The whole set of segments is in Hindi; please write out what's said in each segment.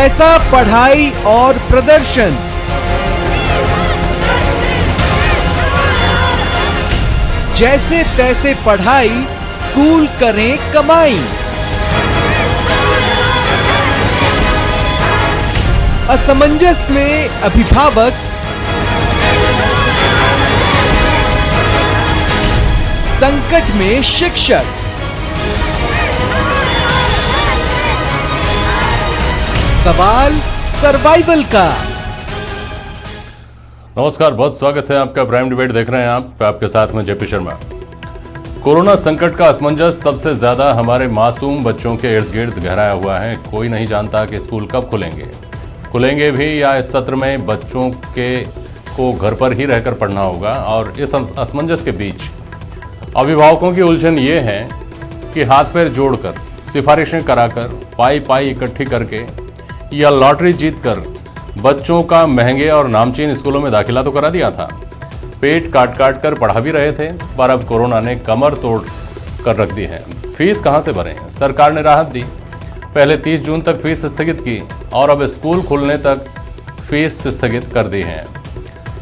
कैसा पढ़ाई और प्रदर्शन, जैसे तैसे पढ़ाई, स्कूल करें कमाई। असमंजस में अभिभावक, संकट में शिक्षक। सवाल सर्वाइवल का। नमस्कार, बहुत स्वागत है आपका। प्राइम डिबेट देख रहे हैं आप, आपके साथ में जेपी शर्मा। कोरोना संकट का असमंजस सबसे ज्यादा हमारे मासूम बच्चों के इर्द गिर्द गहराया हुआ है। कोई नहीं जानता कि स्कूल कब खुलेंगे भी या इस सत्र में बच्चों को घर पर ही रहकर पढ़ना होगा। और इस असमंजस के बीच अभिभावकों की उलझन ये है कि हाथ पैर जोड़कर, सिफारिशें कराकर, पाई इकट्ठी करके या लॉटरी जीतकर बच्चों का महंगे और नामचीन स्कूलों में दाखिला तो करा दिया था। पेट काट कर पढ़ा भी रहे थे, पर अब कोरोना ने कमर तोड़ कर रख दी है। फीस कहां से भरें? सरकार ने राहत दी, पहले 30 जून तक फीस स्थगित की और अब स्कूल खुलने तक फीस स्थगित कर दी है।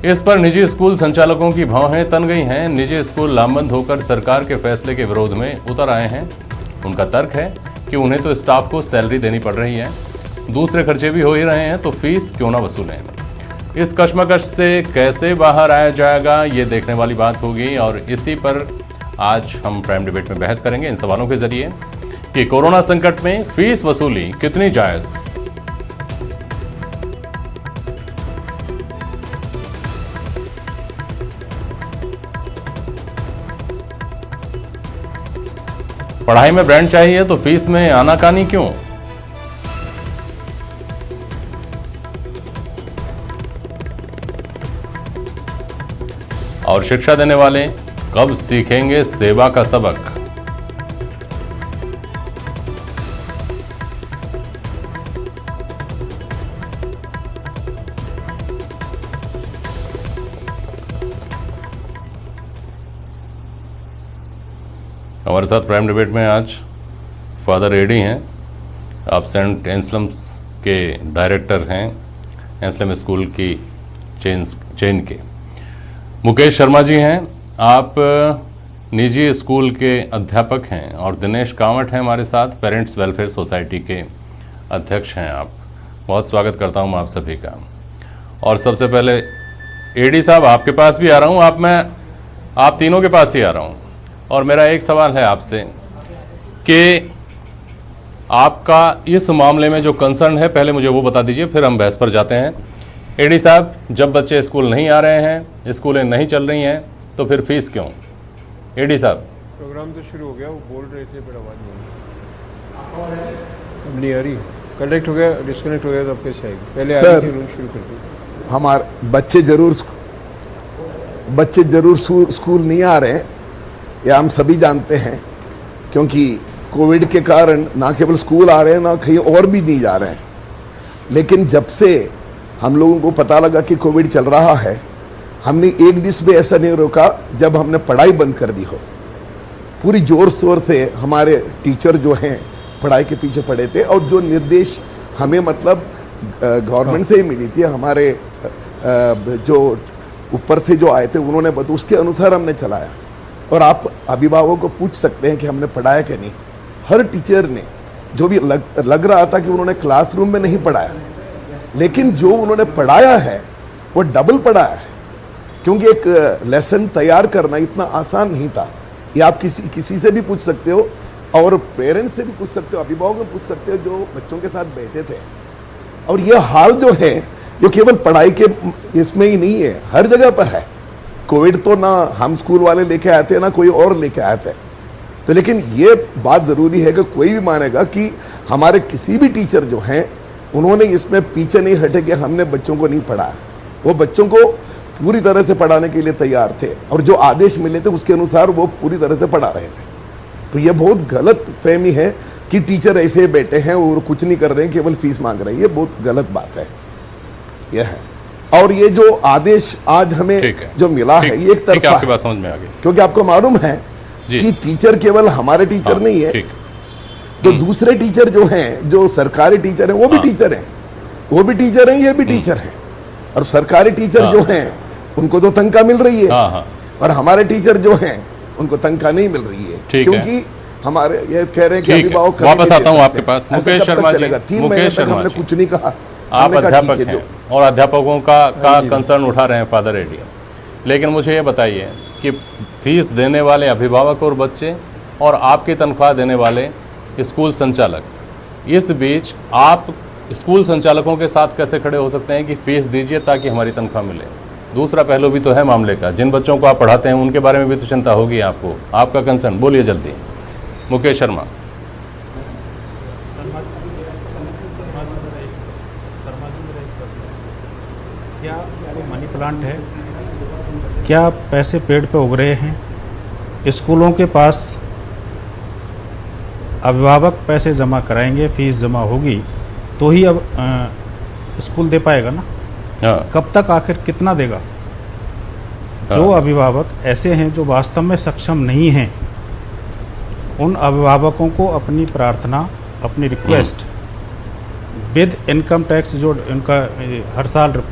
इस पर निजी स्कूल संचालकों की भौहें तन गई हैं। निजी स्कूल लामबंद होकर सरकार के फैसले के विरोध में उतर आए हैं। उनका तर्क है कि उन्हें तो स्टाफ को सैलरी देनी पड़ रही है, दूसरे खर्चे भी हो ही रहे हैं, तो फीस क्यों ना वसूलें। इस कश्मकश से कैसे बाहर आया जाएगा, ये देखने वाली बात होगी। और इसी पर आज हम प्राइम डिबेट में बहस करेंगे इन सवालों के जरिए कि कोरोना संकट में फीस वसूली कितनी जायज। पढ़ाई में ब्रांड चाहिए तो फीस में आनाकानी क्यों? और शिक्षा देने वाले कब सीखेंगे सेवा का सबक? हमारे साथ प्राइम डिबेट में आज फादर एडी हैं, आप सेंट एंसलम्स के डायरेक्टर हैं, एंसलम स्कूल की चेन के। मुकेश शर्मा जी हैं, आप निजी स्कूल के अध्यापक हैं। और दिनेश कामत हैं हमारे साथ, पेरेंट्स वेलफेयर सोसाइटी के अध्यक्ष हैं। आप बहुत स्वागत करता हूं मैं आप सभी का। और सबसे पहले एडी साहब, आपके पास भी आ रहा हूं, आप तीनों के पास ही आ रहा हूं। और मेरा एक सवाल है आपसे कि आपका इस मामले में जो कंसर्न है, पहले मुझे वो बता दीजिए, फिर हम बहस पर जाते हैं। एडी साहब, जब बच्चे स्कूल नहीं आ रहे हैं, स्कूलें नहीं चल रही हैं, तो फिर फीस क्यों? एडी साहब। प्रोग्राम तो शुरू हो गया, वो बोल रहे थे पर आवाज़ नहीं आ रही। कनेक्ट हो गया, डिस्कनेक्ट हो गया, तो अब कैसे आएगी? पहले सर, शुरू कर दो। हमारे बच्चे जरूर स्कूल नहीं आ रहे हैं, ये हम सभी जानते हैं, क्योंकि कोविड के कारण ना केवल स्कूल आ रहे हैं, ना कहीं और भी नहीं जा रहे हैं। लेकिन जब से हम लोगों को पता लगा कि कोविड चल रहा है, हमने एक दिन भी ऐसा नहीं रोका जब हमने पढ़ाई बंद कर दी हो। पूरी जोर शोर से हमारे टीचर जो हैं पढ़ाई के पीछे पड़े थे, और जो निर्देश हमें मतलब गवर्नमेंट से ही मिली थी, हमारे जो ऊपर से जो आए थे उन्होंने बताया, उसके अनुसार हमने चलाया। और आप अभिभावकों को पूछ सकते हैं कि हमने पढ़ाया कि नहीं। हर टीचर ने, जो भी लग रहा था कि उन्होंने क्लासरूम में नहीं पढ़ाया, लेकिन जो उन्होंने पढ़ाया है वो डबल पढ़ाया है, क्योंकि एक लेसन तैयार करना इतना आसान नहीं था। ये आप किसी से भी पूछ सकते हो, और पेरेंट्स से भी पूछ सकते हो, अभिभावकों से पूछ सकते हो जो बच्चों के साथ बैठे थे। और ये हाल जो है, ये केवल पढ़ाई के इसमें ही नहीं है, हर जगह पर है। कोविड तो ना हम स्कूल वाले लेके आए थे, ना कोई और लेके आए थे। तो लेकिन ये बात ज़रूरी है कि कोई भी मानेगा कि हमारे किसी भी टीचर जो हैं, उन्होंने इसमें पीछे नहीं हटे कि हमने बच्चों को नहीं पढ़ाया। वो बच्चों को पूरी तरह से पढ़ाने के लिए तैयार थे, और जो आदेश मिले थे उसके अनुसार वो पूरी तरह से पढ़ा रहे थे। तो ये बहुत गलत फहमी है कि टीचर ऐसे बैठे हैं और कुछ नहीं कर रहे हैं, केवल फीस मांग रहे हैं। ये बहुत गलत बात है, यह है। और ये जो आदेश आज हमें जो मिला है, ये एक तरफा आपकी बात समझ में आ गई, क्योंकि आपको मालूम है कि टीचर केवल हमारे टीचर नहीं है, तो दूसरे टीचर जो हैं, जो सरकारी टीचर हैं, वो भी टीचर हैं। वो भी टीचर हैं, ये भी टीचर हैं, और सरकारी टीचर जो हैं उनको तो तनख्वाह मिल रही है, और हमारे टीचर जो हैं उनको तनख्वाह नहीं मिल रही है, क्योंकि हमारे ये कह रहे हैं कि अभिभावक वापस आता हूं आपके पास। मुकेश शर्मा जी, 3 महीने तक हमने कुछ नहीं कहा। आप अध्यापक हैं और अध्यापकों का कंसर्न उठा रहे हैं फादर एडिया, लेकिन मुझे ये बताइए कि फीस देने वाले अभिभावक और बच्चे और आपकी तनख्वाह देने वाले स्कूल संचालक, इस बीच आप स्कूल संचालकों के साथ कैसे खड़े हो सकते हैं कि फीस दीजिए ताकि हमारी तनख्वाह मिले? दूसरा पहलू भी तो है मामले का, जिन बच्चों को आप पढ़ाते हैं उनके बारे में भी तो चिंता होगी आपको, आपका कंसर्न। बोलिए जल्दी मुकेश शर्मा। क्या वो मनी प्लांट है? क्या पैसे पेड़ पे उग रहे हैं? स्कूलों के पास अभिभावक पैसे जमा कराएंगे, फीस जमा होगी तो ही अब स्कूल दे पाएगा ना। कब तक, आखिर कितना देगा? जो अभिभावक ऐसे हैं जो वास्तव में सक्षम नहीं हैं, उन अभिभावकों को अपनी प्रार्थना, अपनी रिक्वेस्ट विद इनकम टैक्स जो उनका हर साल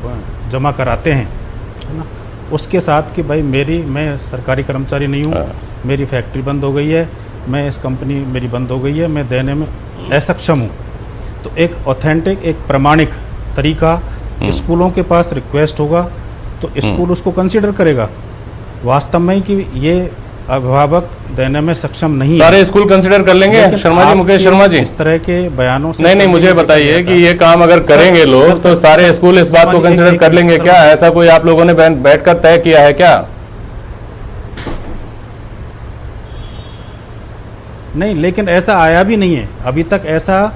जमा कराते हैं, है ना, उसके साथ कि भाई मैं सरकारी कर्मचारी नहीं हूँ, मेरी फैक्ट्री बंद हो गई है, मैं इस कंपनी मेरी बंद हो गई है, मैं देने में असक्षम हूँ, तो एक ऑथेंटिक, एक प्रमाणिक तरीका स्कूलों के पास रिक्वेस्ट होगा तो स्कूल उसको कंसीडर करेगा वास्तव में कि ये अभिभावक देने में सक्षम नहीं है। सारे स्कूल कंसीडर कर लेंगे शर्मा जी, मुकेश शर्मा जी? इस तरह के बयानों से नहीं, मुझे बताइए कि ये काम अगर करेंगे लोग तो सारे स्कूल इस बात को कंसीडर कर लेंगे क्या? ऐसा कोई आप लोगों ने बैठकर तय किया है क्या? नहीं, लेकिन ऐसा आया भी नहीं है अभी तक। ऐसा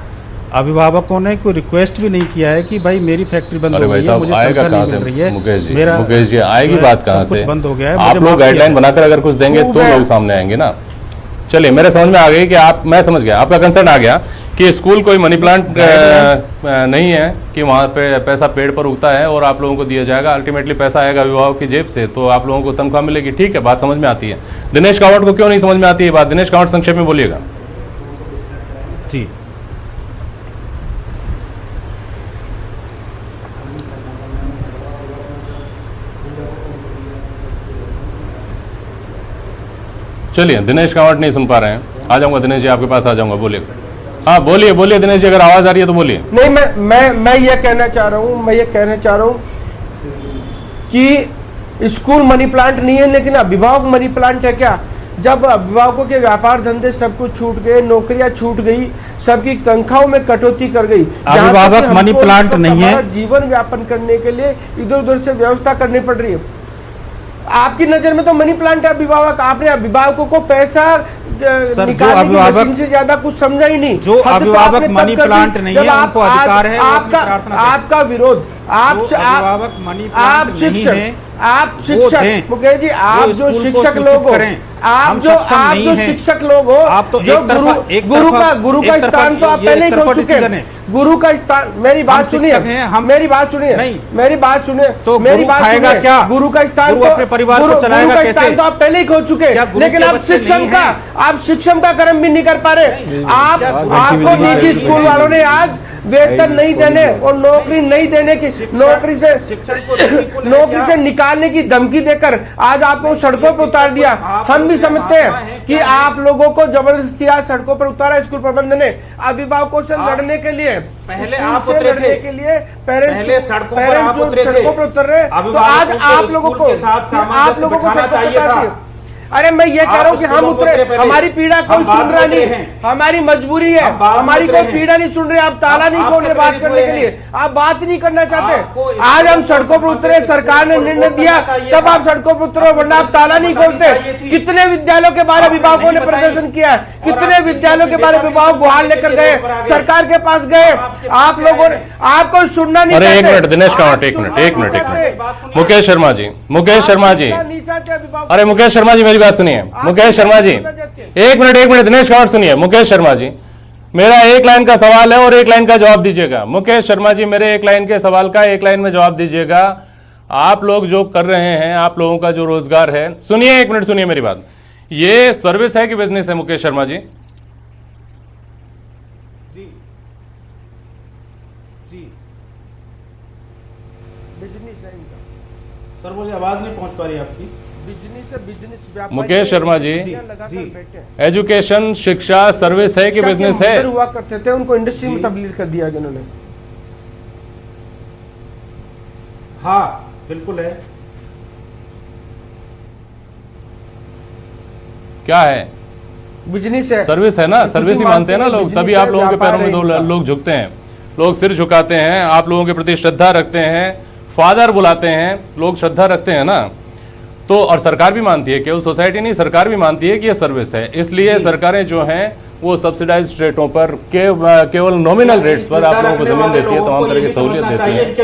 अभिभावकों ने कोई रिक्वेस्ट भी नहीं किया है कि भाई मेरी फैक्ट्री बंद हो गई है, मुझे तनख्वाह नहीं मिल रही है। मुकेश जी आएगी बात कहाँ से? बंद हो गया है, आप लोग गाइडलाइन बनाकर अगर कुछ देंगे तो लोग सामने आएंगे ना। चलिए, मेरे समझ में आ गई कि मैं समझ गया, आपका कंसर्न आ गया कि स्कूल कोई मनी प्लांट नहीं है कि वहाँ पे पैसा पेड़ पर उगता है और आप लोगों को दिया जाएगा, अल्टीमेटली पैसा आएगा अभिभावक की जेब से, तो आप लोगों को तनख्वाह मिलेगी। ठीक है, बात समझ में आती है। दिनेश कावट को क्यों नहीं समझ में आती है बात? दिनेश कावट संक्षेप में बोलिएगा जी। चलिए, दिनेश कावट नहीं सुन पा रहे हैं, आ जाऊंगा दिनेश जी आपके पास, आ जाऊंगा। बोलिए, हाँ बोलिए दिनेश जी, अगर आवाज आ रही है तो बोलिए। नहीं, मैं ये कहना चाह रहा हूँ कि स्कूल मनी प्लांट नहीं है, लेकिन अभिभावक मनी प्लांट है क्या? जब अभिभावकों के व्यापार धंधे सब कुछ छूट गए, नौकरियां छूट गई, सबकी तनख्वाहों में कटौती कर गई, अभिभावक मनी प्लांट नहीं है। जीवन व्यापन करने के लिए इधर उधर से व्यवस्था करनी पड़ रही है। आपकी नजर में तो मनी प्लांट है अभिभावक। आपने अभिभावकों को पैसा निकालने की मशीन से ज्यादा कुछ समझा ही नहीं। जो अभिभावक मनी प्लांट नहीं है, उनको अधिकार है आपका विरोध। आप शिक्षक मुकेश जी, आप जो शिक्षक लोग हो, आप जो शिक्षक लोग हो, आप तो गुरु का स्थान तो आप पहले ही खो चुके हैं। गुरु का स्थान, मेरी बात सुनिए, मेरी बात सुनिए, तो मेरी बात सुनिए क्या? गुरु का स्थान तो अपने परिवार को चलाएगा कैसे? तो आप पहले ही खो चुके हैं, लेकिन आप शिक्षण का कर्म भी नहीं कर पा रहे। आपको निजी स्कूल वालों ने आज वेतन नहीं देने और नौकरी नहीं देने की, नौकरी से निकालने की धमकी देकर आज आपको सड़कों पर उतार दिया। हम भी समझते हैं कि आप लोगों को जबरदस्ती आज सड़कों पर उतारा स्कूल प्रबंधन ने अभिभावकों से लड़ने के लिए। पहले आप उतरे थे के लिए, पेरेंट्स सड़कों पर उतर रहे, तो आज आप लोगों को चाहिए था। अरे मैं ये कह रहा हूँ कि हम उतरे, हमारी पीड़ा कोई सुन रहा नहीं है, हमारी मजबूरी है, हमारी कोई पीड़ा नहीं सुन रहे। आप ताला नहीं खोल रहे बात करने के लिए, आप बात नहीं करना चाहते। आज हम सड़कों पर उतरे, सरकार ने निर्णय दिया तब आप सड़कों पर उतरो, वरना आप ताला नहीं खोलते। कितने विद्यालयों के बारे अभिभावकों ने प्रदर्शन किया, कितने विद्यालयों के बारे अभिभावक गुहार लेकर गए, सरकार के पास गए। आप लोगों ने, आपको सुनना नहीं चाहते। एक मिनट दिनेश कावट, एक मिनट मुकेश शर्मा जी, अरे मुकेश शर्मा जी मेरी बात सुनिए। मुकेश शर्मा जी एक मिनट दिनेश कावट सुनिए। मुकेश शर्मा जी, मेरा एक लाइन का सवाल है और एक लाइन का जवाब दीजिएगा। मुकेश शर्मा जी, मेरे एक लाइन के सवाल का एक लाइन में जवाब दीजिएगा। आप लोग जो कर रहे हैं, आप लोगों का जो रोजगार है, सुनिए एक मिनट, सुनिए मेरी बात, ये सर्विस है कि बिजनेस है? मुकेश शर्मा जी, सर मुझे आवाज नहीं पहुंच पा रही आपकी। बिजनेस से बिजनेस मुकेश शर्मा जी, जी एजुकेशन शिक्षा सर्विस है कि बिजनेस है? हुआ करते थे, उनको इंडस्ट्री में तब्दील कर दिया गया उन्होंने। हाँ बिल्कुल है। क्या है? बिजनेस है, सर्विस है ना, सर्विस ही मानते हैं ना लोग, तभी आप लोगों के पैरों में दो लोग झुकते हैं, लोग सिर झुकाते हैं, आप लोगों के प्रति श्रद्धा रखते हैं, फादर बुलाते हैं, लोग श्रद्धा रखते हैं ना। तो और सरकार भी मानती है, केवल सोसाइटी नहीं, सरकार भी मानती है कि ये सर्विस है, इसलिए सरकारें जो हैं वो सब्सिडाइज्ड रेटों पर केवल नॉमिनल रेट्स पर आप लोगों को जमीन देती है, तमाम तरह की सहूलियत देती है।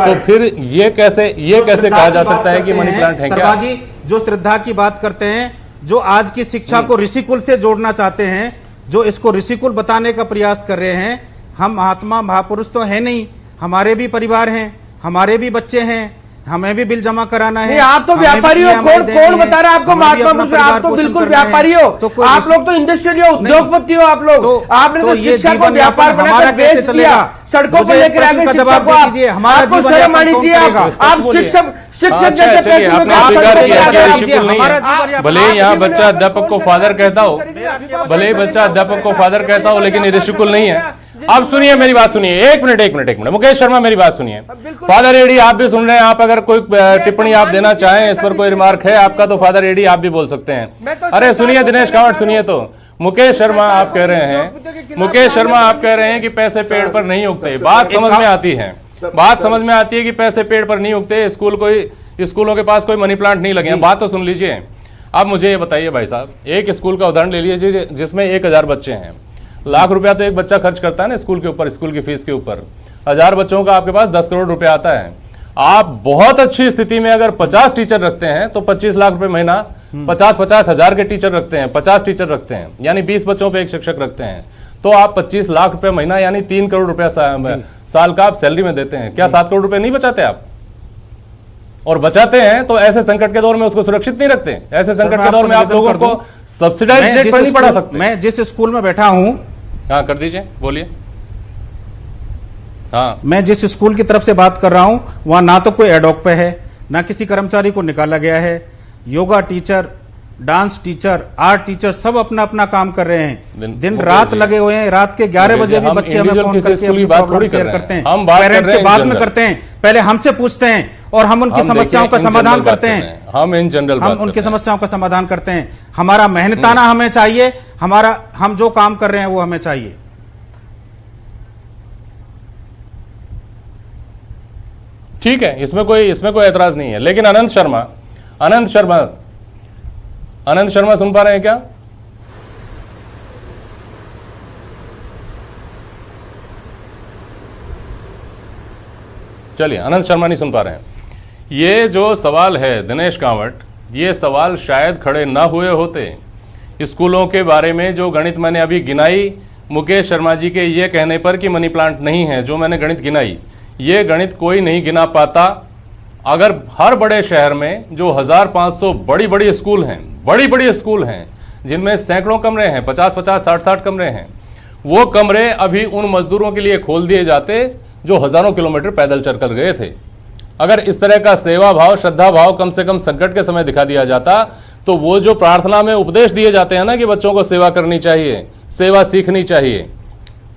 तो फिर ये कैसे कहा जा सकता है कि मनी प्लांट है क्या? जी जो श्रद्धा की बात करते हैं, जो आज की शिक्षा को ऋषिकुल से जोड़ना चाहते हैं, जो इसको ऋषिकुल बताने का प्रयास कर रहे हैं, हम महात्मा महापुरुष तो है नहीं, हमारे भी परिवार हैं, हमारे भी बच्चे हैं, हमें भी बिल जमा कराना है। नहीं, आप तो व्यापारी हो, कौन बता रहा है आपको महात्मा पुरुष? आप तो बिल्कुल व्यापारी हो, आप लोग तो इंडस्ट्रियल हो, उद्योगपति हो आप लोग। आपने तो शिक्षा को व्यापार बनाकर बेच दिया, सड़कों पर लेकर आगे शिक्षा को। आपको शर्म आनी चाहिए, आप शिक्षक जैसे पैसे भले यहाँ बच्चा अध्यापक को फादर कहता हो, भले ही बच्चा अध्यापक को फादर कहता हो, लेकिन ये ऋषिकुल नहीं है। अब सुनिए मेरी बात, सुनिए, एक मिनट मुकेश शर्मा मेरी बात सुनिए। फादर एडी आप भी सुन रहे हैं, आप अगर कोई टिप्पणी आप देना चाहें, इस पर कोई रिमार्क है आपका, तो फादर एडी आप भी बोल सकते हैं। अरे सुनिए दिनेश कांवट, सुनिए तो मुकेश शर्मा आप कह रहे हैं कि पैसे पेड़ पर नहीं उगते। बात समझ में आती है, बात समझ में आती है कि पैसे पेड़ पर नहीं उगते, स्कूलों के पास कोई मनी प्लांट नहीं लगे हैं, बात तो सुन लीजिए। अब मुझे ये बताइए भाई साहब, एक स्कूल का उदाहरण ले लीजिए जिसमें 1000 बच्चे हैं, लाख रुपया तो एक बच्चा खर्च करता है ना स्कूल के ऊपर, स्कूल की फीस के ऊपर। 1000 बच्चों का आपके पास 10 करोड़ रुपया आता है। आप बहुत अच्छी स्थिति में अगर 50 टीचर रखते हैं तो 25 लाख रुपए महीना, 50 हजार के टीचर रखते हैं, 50 टीचर रखते हैं, यानी 20 बच्चों पे एक शिक्षक रखते हैं, तो आप 25 लाख रुपए महीना यानी 3 करोड़ रुपया साल का आप सैलरी में देते हैं। क्या 7 करोड़ रुपए नहीं बचाते आप? और बचाते हैं तो ऐसे संकट के दौर में उसको सुरक्षित नहीं रखते। ऐसे संकट के दौर में आप लोगों को सब्सिडाइज्ड रेट पर नहीं पढ़ा सकते। मैं जिस स्कूल में बैठा हूं, हाँ कर दीजिए, बोलिए। हाँ, मैं जिस स्कूल की तरफ से बात कर रहा हूं, वहां ना तो कोई एडॉक पे है, ना किसी कर्मचारी को निकाला गया है। Yoga teacher, dance teacher, art teacher सब अपना अपना काम कर रहे हैं, दिन रात लगे हुए हैं। रात के 11 बजे भी बच्चे हमें फोन करके अपनी प्रॉब्लम शेयर करते हैं। हम पेरेंट्स से बाद में करते हैं, पहले हमसे पूछते हैं और हम उनकी समस्याओं का समाधान करते हैं। हम इन जनरल हम उनकी समस्याओं का समाधान करते हैं। हमारा मेहनताना हमें चाहिए, हम जो काम कर रहे हैं वो हमें चाहिए। ठीक है, इसमें कोई ऐतराज नहीं है। लेकिन अनंत शर्मा सुन पा रहे हैं क्या? चलिए, अनंत शर्मा नहीं सुन पा रहे हैं। ये जो सवाल है दिनेश कांवट, ये सवाल शायद खड़े ना हुए होते स्कूलों के बारे में। जो गणित मैंने अभी गिनाई मुकेश शर्मा जी के ये कहने पर कि मनी प्लांट नहीं है, जो मैंने गणित गिनाई, ये गणित कोई नहीं गिना पाता। अगर हर बड़े शहर में जो 1500 बड़ी स्कूल हैं जिनमें सैकड़ों कमरे हैं, 50-50, 60-60 कमरे हैं, वो कमरे अभी उन मजदूरों के लिए खोल दिए जाते जो हजारों किलोमीटर पैदल चलकर गए थे। अगर इस तरह का सेवा भाव, श्रद्धा भाव कम से कम संकट के समय दिखा दिया जाता, तो वो जो प्रार्थना में उपदेश दिए जाते हैं ना कि बच्चों को सेवा करनी चाहिए, सेवा सीखनी चाहिए,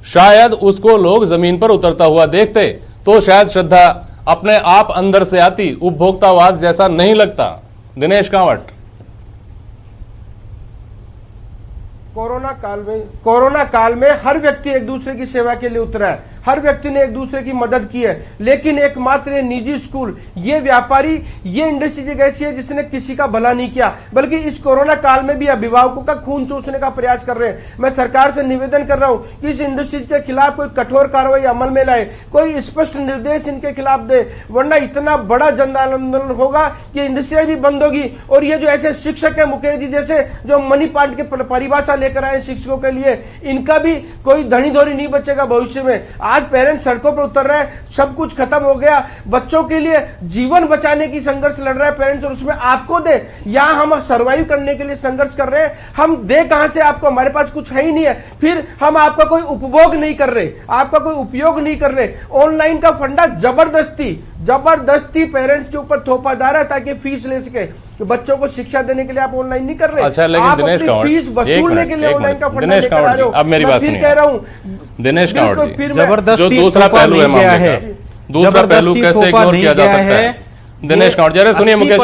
शायद उसको लोग जमीन पर उतरता हुआ देखते तो शायद श्रद्धा अपने आप अंदर से आती, उपभोक्तावाद जैसा नहीं लगता। दिनेश कांवट, कोरोना काल में हर व्यक्ति एक दूसरे की सेवा के लिए उतरा है, हर व्यक्ति ने एक दूसरे की मदद की है। लेकिन एकमात्र ये निजी स्कूल, ये व्यापारी, ये इंडस्ट्री एक ऐसी है जिसने किसी का भला नहीं किया, बल्कि इस कोरोना काल में भी अभिभावकों का खून चूसने का प्रयास कर रहे हैं। मैं सरकार से निवेदन कर रहा हूं कि इस इंडस्ट्री के खिलाफ कोई कठोर कार्रवाई अमल में लाए, कोई स्पष्ट निर्देश इनके खिलाफ दे, वरना इतना बड़ा जन आंदोलन होगा कि इंडस्ट्री भी बंद होगी। और ये जो ऐसे शिक्षक है मुकेश जी जैसे, जो मनी प्लांट के परिभाषा लेकर आए शिक्षकों के लिए, इनका भी कोई धनी धोरी नहीं बचेगा भविष्य में। आज पेरेंट्स सड़कों पर उतर रहे हैं, सब कुछ खत्म हो गया, बच्चों के लिए जीवन बचाने की संघर्ष लड़ रहा है पेरेंट्स, और उसमें आपको दे या हम सर्वाइव करने के लिए संघर्ष कर रहे हैं, हम दे कहां से आपको? हमारे पास कुछ है ही नहीं है, फिर हम आपका कोई उपभोग नहीं कर रहे, आपका कोई उपयोग नहीं कर रहे। ऑनलाइन का फंडा जबरदस्ती पेरेंट्स के ऊपर थोपा जा रहा है ताकि फीस ले सके। तो बच्चों को शिक्षा देने के लिए आप ऑनलाइन नहीं कर रहे, अच्छा, लेकिन आप दिनेश अपनी कांवड़, फीस वसूलने के लिए ऑनलाइन का फंडा दिनेश लेकर आ कांवड़ रहे हो। जी, अब मेरी बात सुनिए। कह रहा हूं दिनेश कांवड़ जी, फिर जबरदस्ती जो दूसरा थोपा पहलू है नहीं गया मामले है, का, दूसरा पहलू जबरदस्ती कैसे थोपा इग्नोर नहीं किया जा गया सकता है। है? दिनेश कांवड़ जी, अरे सुनिए, मुकेश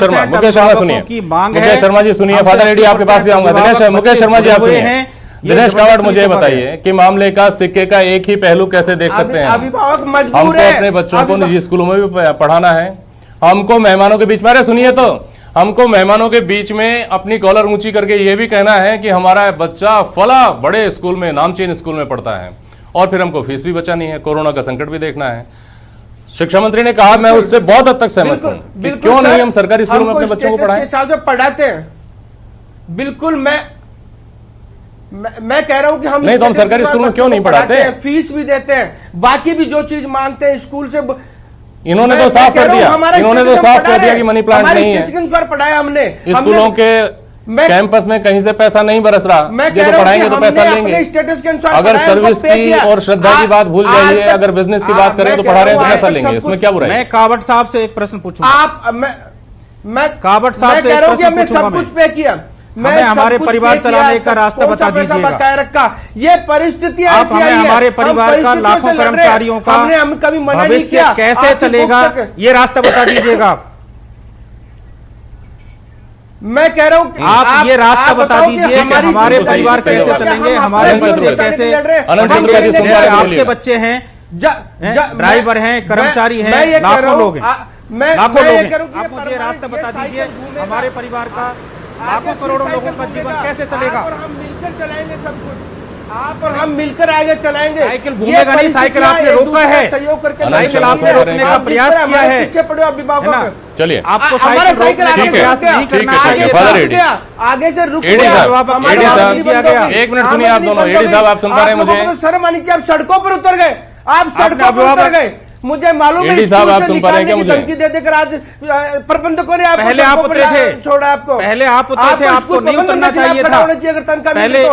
शर्मा सुनिए, की मांग है। मुकेश शर्मा जी सुनिए, हमसे फादर रेड्डी आपके पास भी आऊंगा। मुकेश शर्मा जी आप जुड़े सुनिए। हैं। दिनेश कांवड़, मुझे ये बताइए कि मामले का सिक्के का एक ही पहलू कैसे देख सकते हैं? अभिभावक मजबूर हमको है, अपने बच्चों को निजी स्कूलों में भी पढ़ाना है, हमको मेहमानों के बीच में, अरे सुनिए तो, हमको मेहमानों के बीच में अपनी कॉलर ऊंची करके ये भी कहना है कि हमारा बच्चा फला बड़े स्कूल में, नामचीन स्कूल में पढ़ता है, और फिर हमको फीस भी बचानी है, कोरोना का संकट भी देखना है। शिक्षा मंत्री ने कहा, मैं उससे बहुत हद तक सहमत हूं कि क्यों नहीं हम सरकारी स्कूलों में अपने बच्चों को पढ़ाएं। पढ़ाते हैं, बिल्कुल मैं कह रहा हूं कि हम नहीं तो हम सरकारी स्कूल में क्यों नहीं पढ़ाते हैं? फीस भी देते हैं, बाकी भी जो चीज मांगते हैं स्कूल से। इन्होंने तो साफ कर दिया, इन्होंने तो साफ कर दिया कि मनी प्लांट नहीं है। पढ़ाया हमने स्कूलों के कैंपस में कहीं से पैसा नहीं बरस रहा, ये तो पढ़ाएंगे तो पैसा लेंगे। स्टेटस के अनुसार अगर सर्विस की और श्रद्धा की बात भूल जाइए, अगर बिजनेस की बात करें तो पढ़ा रहे हैं तो पैसा लेंगे, इसमें क्या बुराई? मैं कावड़ साहब से एक प्रश्न पूछूंगा। मैं कावड़ साहब से एक प्रश्न पूछूंगा। सब कुछ पे किया, हमें हमारे परिवार चलाने का रास्ता बता दीजिएगा। बकाया रखा, ये परिस्थितियां आप हमें हमारे परिवार का, लाखों कर्मचारियों का हम कभी मना नहीं भविष्य किया, कैसे चलेगा, ये रास्ता बता दीजिएगा। मैं कह रहा हूं आप ये रास्ता बता दीजिए कि हमारे परिवार कैसे चलेंगे, हमारे बच्चे कैसे, आपके बच्चे हैं, ड्राइवर हैं, कर्मचारी हैं, लाखों लोग हैं, लाखों लोग हैं। आप मुझे रास्ता बता दीजिए, हमारे परिवार का, लाखों करोड़ों लोगों का जीवन कैसे चलेगा? हम मिलकर चलाएंगे सब कुछ, आप और हम मिलकर आगे चलाएंगे। साइकिल घूमेगा नहीं, साइकिल आपने रोका है, सहयोग करके साइकिल आपने रोकने का प्रयास किया है। पीछे पड़े अभिभावकों, चलिए आपको साइकिल रोकने का प्रयास नहीं करना चाहिए। आगे से रुक एक मिनट सुनिए आप दोनों, एडी साहब आप सुन पा रहे हैं? मुझे शर्म आनी चाहिए, आप सड़कों पर उतर गए, आप सड़कों पर उतर गए। मुझे मालूम है साहब आप सुन पा रहे हैं क्या? मुझे धमकी दे देकर आज प्रबंधकों ने पहले आप उतरे थे, छोड़ा आपको, पहले आप उतरे थे, आपको नहीं उतरना चाहिए था। पहले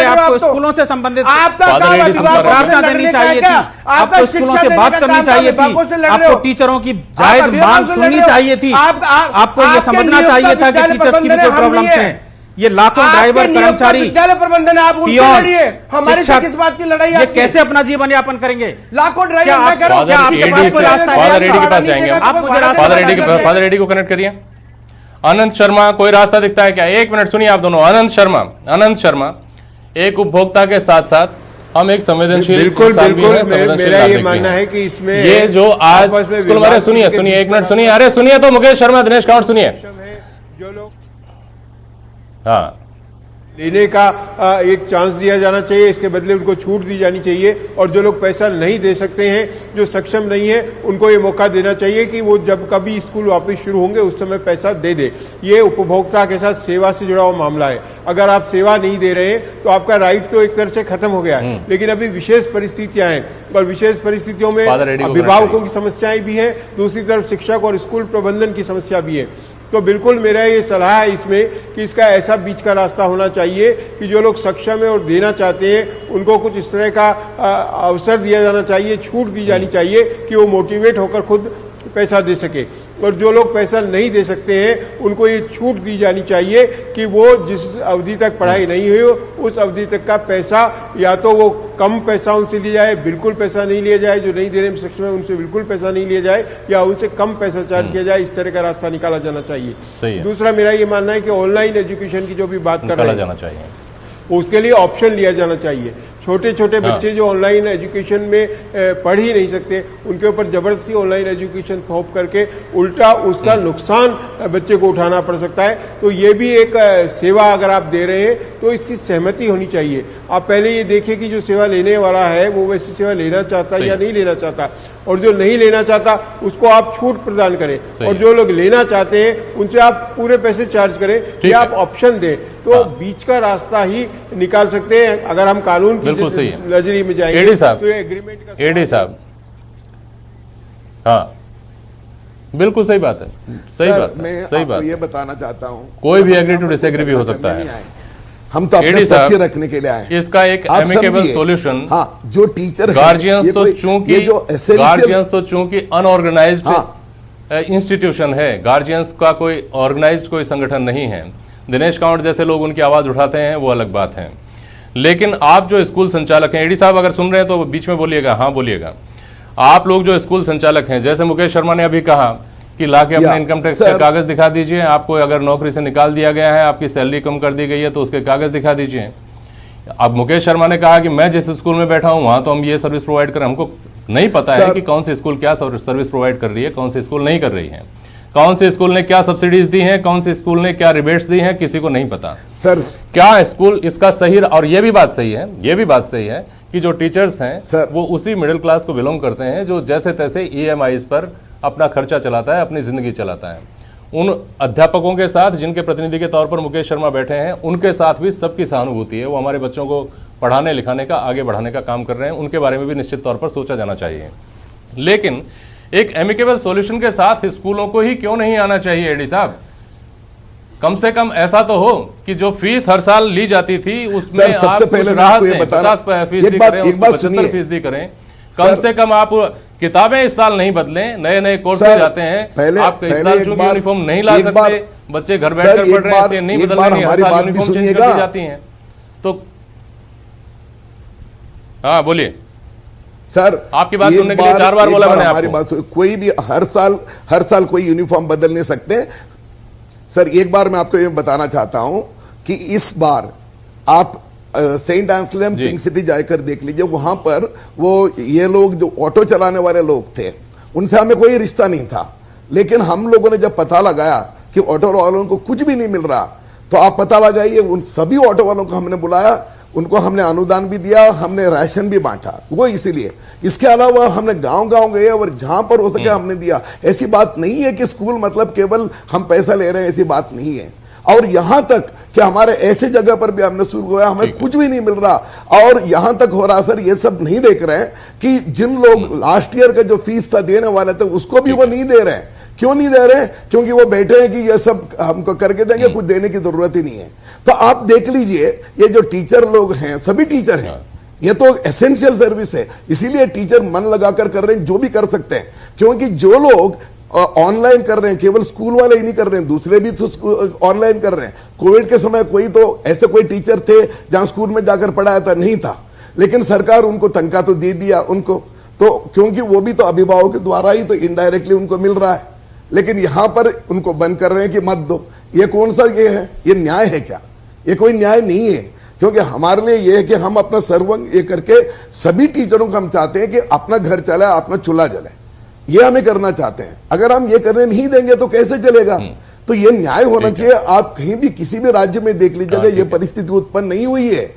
आपको स्कूलों से संबंधित प्रार्थना करनी चाहिए थी, आपको स्कूलों से बात करनी चाहिए थी, आपको टीचरों की जायज मांग सुननी चाहिए थी, आपको ये समझना चाहिए था कि टीचर्स की भी कोई प्रॉब्लम है। ये लाखों ड्राइवर, कर्मचारी, विद्यालय प्रबंधन है, आप उनसे लड़िए, हमारी से किस बात की लड़ाई है? ये कैसे अपना जीवन यापन करेंगे? लाखों ड्राइवर, मैं कह रहा हूं, फादर रेड्डी के पास जाएंगे, फादर रेड्डी को कनेक्ट करिए। अनंत शर्मा, कोई रास्ता दिखता है क्या? एक मिनट सुनिए आप दोनों। अनंत शर्मा, एक उपभोक्ता के साथ साथ हम एक संवेदनशील, बिल्कुल मेरा ये मानना है कि इसमें ये जो आज स्कूल में, सुनिए एक मिनट सुनिए, अरे सुनिए तो मुकेश शर्मा, दिनेश कांवड़ सुनिए। जो लोग हाँ, लेने का एक चांस दिया जाना चाहिए, इसके बदले उनको छूट दी जानी चाहिए, और जो लोग पैसा नहीं दे सकते हैं, जो सक्षम नहीं है, उनको ये मौका देना चाहिए कि वो जब कभी स्कूल वापस शुरू होंगे उस समय पैसा दे दे। ये उपभोक्ता के साथ सेवा से जुड़ा हुआ मामला है। अगर आप सेवा नहीं दे रहे हैं तो आपका राइट तो एक तरह से खत्म हो गया है, लेकिन अभी विशेष परिस्थितियां हैं, और विशेष परिस्थितियों में अभिभावकों की समस्याएं भी हैं, दूसरी तरफ शिक्षक और स्कूल प्रबंधन की समस्या भी है। तो बिल्कुल मेरा ये सलाह है इसमें कि इसका ऐसा बीच का रास्ता होना चाहिए कि जो लोग सक्षम है और देना चाहते हैं उनको कुछ इस तरह का अवसर दिया जाना चाहिए, छूट दी जानी चाहिए कि वो मोटिवेट होकर खुद पैसा दे सके, और जो लोग पैसा नहीं दे सकते हैं उनको ये छूट दी जानी चाहिए कि वो जिस अवधि तक पढ़ाई नहीं हुई हो उस अवधि तक का पैसा, या तो वो कम पैसा उनसे लिया जाए, बिल्कुल पैसा नहीं लिया जाए, जो नहीं देने में सक्षम है उनसे बिल्कुल पैसा नहीं लिया जाए, या उनसे कम पैसा चार्ज किया जाए। इस तरह का रास्ता निकाला जाना चाहिए। दूसरा मेरा ये मानना है कि ऑनलाइन एजुकेशन की जो भी बात कर रहे हैं उसके लिए ऑप्शन लिया जाना चाहिए। छोटे छोटे बच्चे जो ऑनलाइन एजुकेशन में पढ़ ही नहीं सकते, उनके ऊपर जबरदस्ती ऑनलाइन एजुकेशन थोप करके उल्टा उसका नुकसान बच्चे को उठाना पड़ सकता है। तो ये भी एक सेवा अगर आप दे रहे हैं तो इसकी सहमति होनी चाहिए। आप पहले ये देखिए कि जो सेवा लेने वाला है वो वैसी सेवा लेना चाहता है या नहीं लेना चाहता, और जो नहीं लेना चाहता उसको आप छूट प्रदान करें, और जो लोग लेना चाहते हैं उनसे आप पूरे पैसे चार्ज करें या आप ऑप्शन दें। तो बीच का रास्ता ही निकाल सकते हैं। अगर हम कानून की बिल्कुल सही है। नजरी में जाएंगे एडी साहब, तो ये एग्रीमेंट का एडी साहब, हाँ बिल्कुल सही बात है, सही सर, बात है, मैं सही आपको बात ये है। बताना चाहता हूँ, कोई भी एग्री टू डिसएग्री भी हो सकता है। हम तो अपने एडी साहब, तथ्य रखने के लिए आए हैं। इसका एक आप एमिकेबल समझिए, सॉल्यूशन, हाँ, जो टीचर है, गार्जियंस ये तो कोई- चूंकि ये जो essential- गार्जियंस तो चूंकि अनऑर्गेनाइज्ड हाँ। इंस्टीट्यूशन है, गार्जियंस का कोई ऑर्गेनाइज्ड कोई संगठन नहीं है। दिनेश कांवड़ जैसे लोग उनकी आवाज उठाते हैं, वो अलग बात है। लेकिन आप जो स्कूल संचालक हैं, एडी साहब अगर सुन रहे हैं तो बीच में बोलिएगा, हाँ बोलिएगा। आप लोग जो स्कूल संचालक हैं, जैसे मुकेश शर्मा ने अभी कहा कि लाके अपने इनकम टैक्स के कागज दिखा दीजिए, आपको अगर नौकरी से निकाल दिया गया है, आपकी सैलरी कम कर दी गई है, तो उसके कागज दिखा दीजिए। अब मुकेश शर्मा ने कहा कि मैं जिस स्कूल में बैठा हूं वहां तो हम ये सर्विस प्रोवाइड करें। हमको नहीं पता है कि कौन सी स्कूल क्या सर्विस प्रोवाइड कर रही है, कौन सी स्कूल नहीं कर रही है, कौन सी स्कूल ने क्या सब्सिडीज दी हैं, कौन सी स्कूल ने क्या रिबेट्स दी हैं, किसी को नहीं पता। सर, क्या स्कूल इसका सही, और ये भी बात सही है, ये भी बात सही है कि जो टीचर्स हैं वो उसी मिडिल क्लास को बिलोंग करते हैं जो जैसे तैसे EMIs पर अपना खर्चा चलाता है, अपनी जिंदगी चलाता है। उन अध्यापकों के साथ जिनके प्रतिनिधि के तौर पर मुकेश शर्मा बैठे हैं, उनके साथ भी सबकी सहानुभूति है। वो हमारे बच्चों को पढ़ाने लिखाने का, आगे बढ़ाने का काम कर रहे हैं, उनके बारे में भी निश्चित तौर पर सोचा जाना चाहिए। लेकिन एक एमिकेबल सॉल्यूशन के साथ स्कूलों को ही क्यों नहीं आना चाहिए एडी साहब? कम से कम ऐसा तो हो कि जो फीस हर साल ली जाती थी उसमें आप कुछ राहत दें, 50% करें, 75% करें। कम से कम आप किताबें इस साल नहीं बदलें, नए नए कोर्सेज आते हैं। आप इस साल चूंकि यूनिफॉर्म नहीं ला सकते, बच्चे घर बैठकर पढ़ रहे हैं, इसलिए नहीं बदल रही, हर साल यूनिफॉर्म चेंज कर दी जाती हैं। तो हाँ बोलिए सर, आपकी बात सुनने के लिए 4 बार बोला मैंने हमारी आपको। बात कोई भी हर साल कोई यूनिफॉर्म बदल नहीं सकते। सर, एक बार मैं आपको ये बताना चाहता हूं कि इस बार आप सेंट एंसलम पिंक सिटी जाकर देख लीजिए। वहां पर वो ये लोग जो ऑटो चलाने वाले लोग थे, उनसे हमें कोई रिश्ता नहीं था, लेकिन हम लोगों ने जब पता लगाया कि ऑटो वालों को कुछ भी नहीं मिल रहा, तो आप पता लगाइए, उन सभी ऑटो वालों को हमने बुलाया, उनको हमने अनुदान भी दिया, हमने राशन भी बांटा। वो इसीलिए, इसके अलावा हमने गांव गांव गए और जहां पर हो सके हमने दिया। ऐसी बात नहीं है कि स्कूल मतलब केवल हम पैसा ले रहे हैं, ऐसी बात नहीं है। और यहां तक कि हमारे ऐसे जगह पर भी हमने शुरू किया, हमें कुछ भी नहीं मिल रहा, और यहां तक हो रहा सर, ये सब नहीं देख रहे हैं कि जिन लोग लास्ट ईयर का जो फीस था देने वाले थे, उसको भी वो नहीं दे रहे हैं। क्यों नहीं दे रहे? क्योंकि वो बैठे हैं कि ये सब हमको करके देंगे, कुछ देने की जरूरत ही नहीं है। तो आप देख लीजिए, ये जो टीचर लोग हैं, सभी टीचर हैं, ये तो एसेंशियल सर्विस है, इसीलिए टीचर मन लगाकर कर रहे हैं, जो भी कर सकते हैं। क्योंकि जो लोग ऑनलाइन कर रहे हैं, केवल स्कूल वाले ही नहीं कर रहे हैं, दूसरे भी तो ऑनलाइन कर रहे हैं। कोविड के समय ऐसे कोई टीचर थे जहां स्कूल में जाकर पढ़ाया था? नहीं था, लेकिन सरकार उनको तनख्वाह तो दे दिया उनको, तो क्योंकि वो भी तो अभिभावक के द्वारा ही तो इनडायरेक्टली उनको मिल रहा है। लेकिन यहां पर उनको बंद कर रहे हैं कि मत दो। ये कौन सा ये है? ये न्याय है क्या? ये कोई न्याय नहीं है। क्योंकि हमारे लिए ये है कि हम अपना सर्वंग ये करके सभी टीचरों को हम चाहते हैं कि अपना घर चले, अपना चूल्हा जले, ये हमें करना चाहते हैं। अगर हम ये करने नहीं देंगे तो कैसे चलेगा? तो ये न्याय होना चाहिए। आप कहीं भी किसी भी राज्य में देख लीजिएगा, ये परिस्थिति उत्पन्न नहीं हुई है।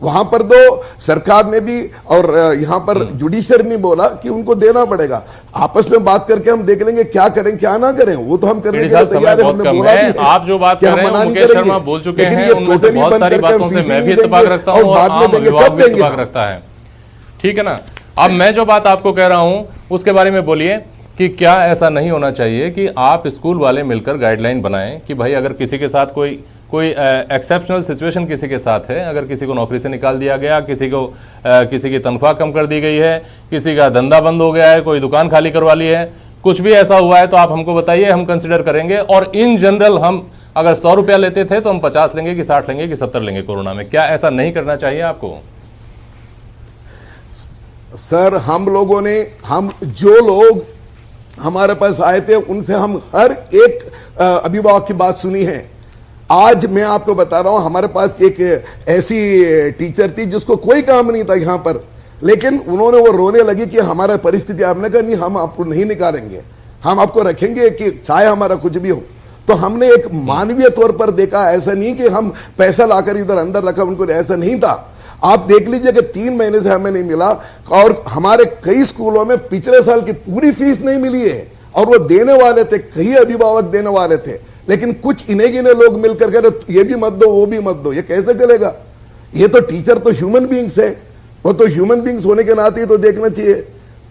वहां पर तो सरकार ने भी और यहां पर जुडिशरी ने बोला कि उनको देना पड़ेगा। आपस में बात करके हम देख लेंगे क्या करें क्या ना करें, वो तो हम करने के लिए तैयार है। हमने बोला भी है। आप जो बात कर रहे हैं मुकेश शर्मा बोल चुके हैं, उनमें से बहुत सारी बातों से मैं भी इत्तेफाक रखता हूं और आम अभिभावक भी इत्तेफाक रखता है, ठीक है ना। अब मैं जो बात आपको कह रहा हूं उसके बारे में बोलिए कि क्या ऐसा नहीं होना चाहिए कि आप स्कूल वाले मिलकर गाइडलाइन बनाएं कि भाई अगर किसी के साथ कोई एक्सेप्शनल सिचुएशन किसी के साथ है, अगर किसी को नौकरी से निकाल दिया गया, किसी की तनख्वाह कम कर दी गई है, किसी का धंधा बंद हो गया है, कोई दुकान खाली करवा ली है, कुछ भी ऐसा हुआ है तो आप हमको बताइए, हम कंसिडर करेंगे। और इन जनरल हम अगर 100 रुपया लेते थे तो हम 50 लेंगे कि 60 लेंगे कि 70 लेंगे कोरोना में। क्या ऐसा नहीं करना चाहिए आपको? सर, हम जो लोग हमारे पास आए थे उनसे हम हर एक अभिभावक की बात सुनी है। आज मैं आपको बता रहा हूं, हमारे पास एक ऐसी टीचर थी जिसको कोई काम नहीं था यहां पर, लेकिन उन्होंने वो रोने लगी कि हमारा परिस्थिति, आपने कहा नहीं हम आपको नहीं निकालेंगे, हम आपको रखेंगे कि चाहे हमारा कुछ भी हो। तो हमने एक मानवीय तौर पर देखा, ऐसा नहीं कि हम पैसा लाकर इधर अंदर रखा, उनको ऐसा नहीं था। आप देख लीजिए कि 3 महीने से हमें नहीं मिला, और हमारे कई स्कूलों में पिछले साल की पूरी फीस नहीं मिली है, और वो देने वाले थे, कई अभिभावक देने वाले थे, लेकिन कुछ इन्हें गिने लोग मिलकर कह रहे ये भी मत दो वो भी मत दो। ये कैसे चलेगा? ये तो टीचर तो ह्यूमन बीइंग्स है, वो तो ह्यूमन बींग्स होने के नाते ही तो देखना चाहिए।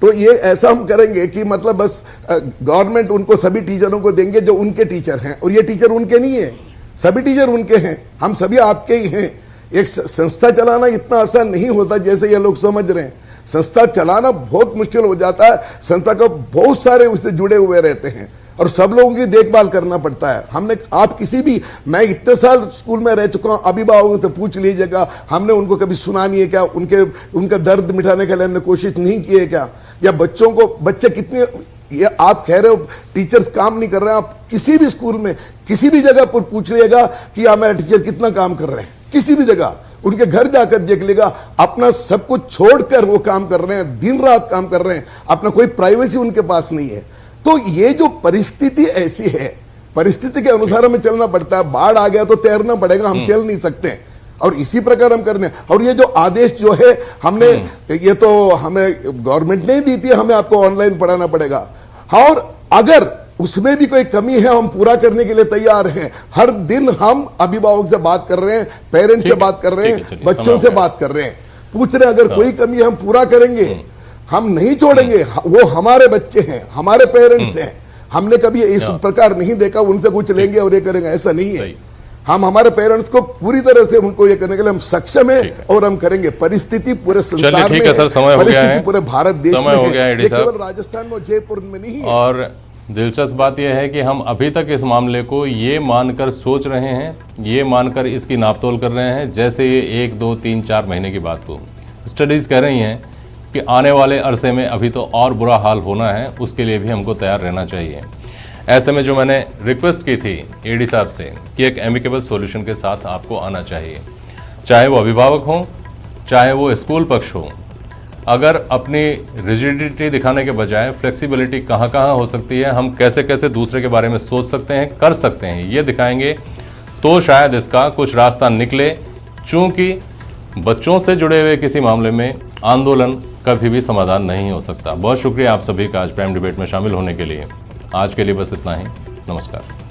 तो ये ऐसा हम करेंगे कि मतलब बस गवर्नमेंट उनको सभी टीचरों को देंगे जो उनके टीचर हैं, और ये टीचर उनके नहीं है, सभी टीचर उनके हैं, हम सभी आपके ही हैं। एक संस्था चलाना इतना आसान नहीं होता जैसे ये लोग समझ रहे हैं। संस्था चलाना बहुत मुश्किल हो जाता है। संस्था को बहुत सारे उससे जुड़े हुए रहते हैं और सब लोगों की देखभाल करना पड़ता है। हमने आप किसी भी, मैं इतने साल स्कूल में रह चुका हूं, अभिभावकों से पूछ लीजिएगा, हमने उनको कभी सुना नहीं है क्या? उनका दर्द मिटाने के लिए हमने कोशिश नहीं की है क्या? या बच्चों को, बच्चे कितने, ये आप कह रहे हो टीचर्स काम नहीं कर रहे हैं, आप किसी भी स्कूल में किसी भी जगह पर पूछ लीजिएगा कि हमारे टीचर कितना काम कर रहे हैं, किसी भी जगह उनके घर जाकर देख लेगा, अपना सब कुछ छोड़कर वो काम कर रहे हैं, दिन रात काम कर रहे हैं, अपना कोई प्राइवेसी उनके पास नहीं है। तो ये जो परिस्थिति ऐसी है, परिस्थिति के अनुसार हमें चलना पड़ता है। बाढ़ आ गया तो तैरना पड़ेगा, हम चल नहीं सकते, और इसी प्रकार हम करने। और ये जो आदेश जो है हमने, ये तो हमें गवर्नमेंट ने दी थी, हमें आपको ऑनलाइन पढ़ाना पड़ेगा, और अगर उसमें भी कोई कमी है हम पूरा करने के लिए तैयार हैं। हर दिन हम अभिभावक से बात कर रहे हैं, पेरेंट्स से बात कर रहे हैं, बच्चों से बात कर रहे हैं, पूछ रहे हैं, अगर कोई कमी है हम पूरा करेंगे, हम नहीं छोड़ेंगे। वो हमारे बच्चे हैं, हमारे पेरेंट्स हैं, हमने कभी इस प्रकार नहीं देखा उनसे कुछ लेंगे और ये करेंगे, ऐसा नहीं है। हम हमारे पेरेंट्स को पूरी तरह से उनको ये करने के लिए हम सक्षम है और हम करेंगे। परिस्थिति पूरे संसार में है, परिस्थिति पूरे भारत देश में है, ये केवल राजस्थान में जयपुर में नहीं है। और दिलचस्प बात यह है कि हम अभी तक इस मामले को ये मानकर सोच रहे हैं, ये मानकर इसकी नापतोल कर रहे हैं जैसे ये 1, 2, 3, 4 महीने की बात हो। स्टडीज़ कह रही हैं कि आने वाले अरसे में अभी तो और बुरा हाल होना है, उसके लिए भी हमको तैयार रहना चाहिए। ऐसे में जो मैंने रिक्वेस्ट की थी एडी साहब से कि एक एमिकेबल सॉल्यूशन के साथ आपको आना चाहिए, चाहे वो अभिभावक हों, चाहे वो स्कूल पक्ष हो। अगर अपनी रिजिडिटी दिखाने के बजाय फ्लेक्सिबिलिटी कहाँ कहाँ हो सकती है, हम कैसे कैसे दूसरे के बारे में सोच सकते हैं, कर सकते हैं, ये दिखाएंगे तो शायद इसका कुछ रास्ता निकले। चूँकि बच्चों से जुड़े हुए किसी मामले में आंदोलन कभी भी समाधान नहीं हो सकता। बहुत शुक्रिया आप सभी का आज प्राइम डिबेट में शामिल होने के लिए। आज के लिए बस इतना ही। नमस्कार।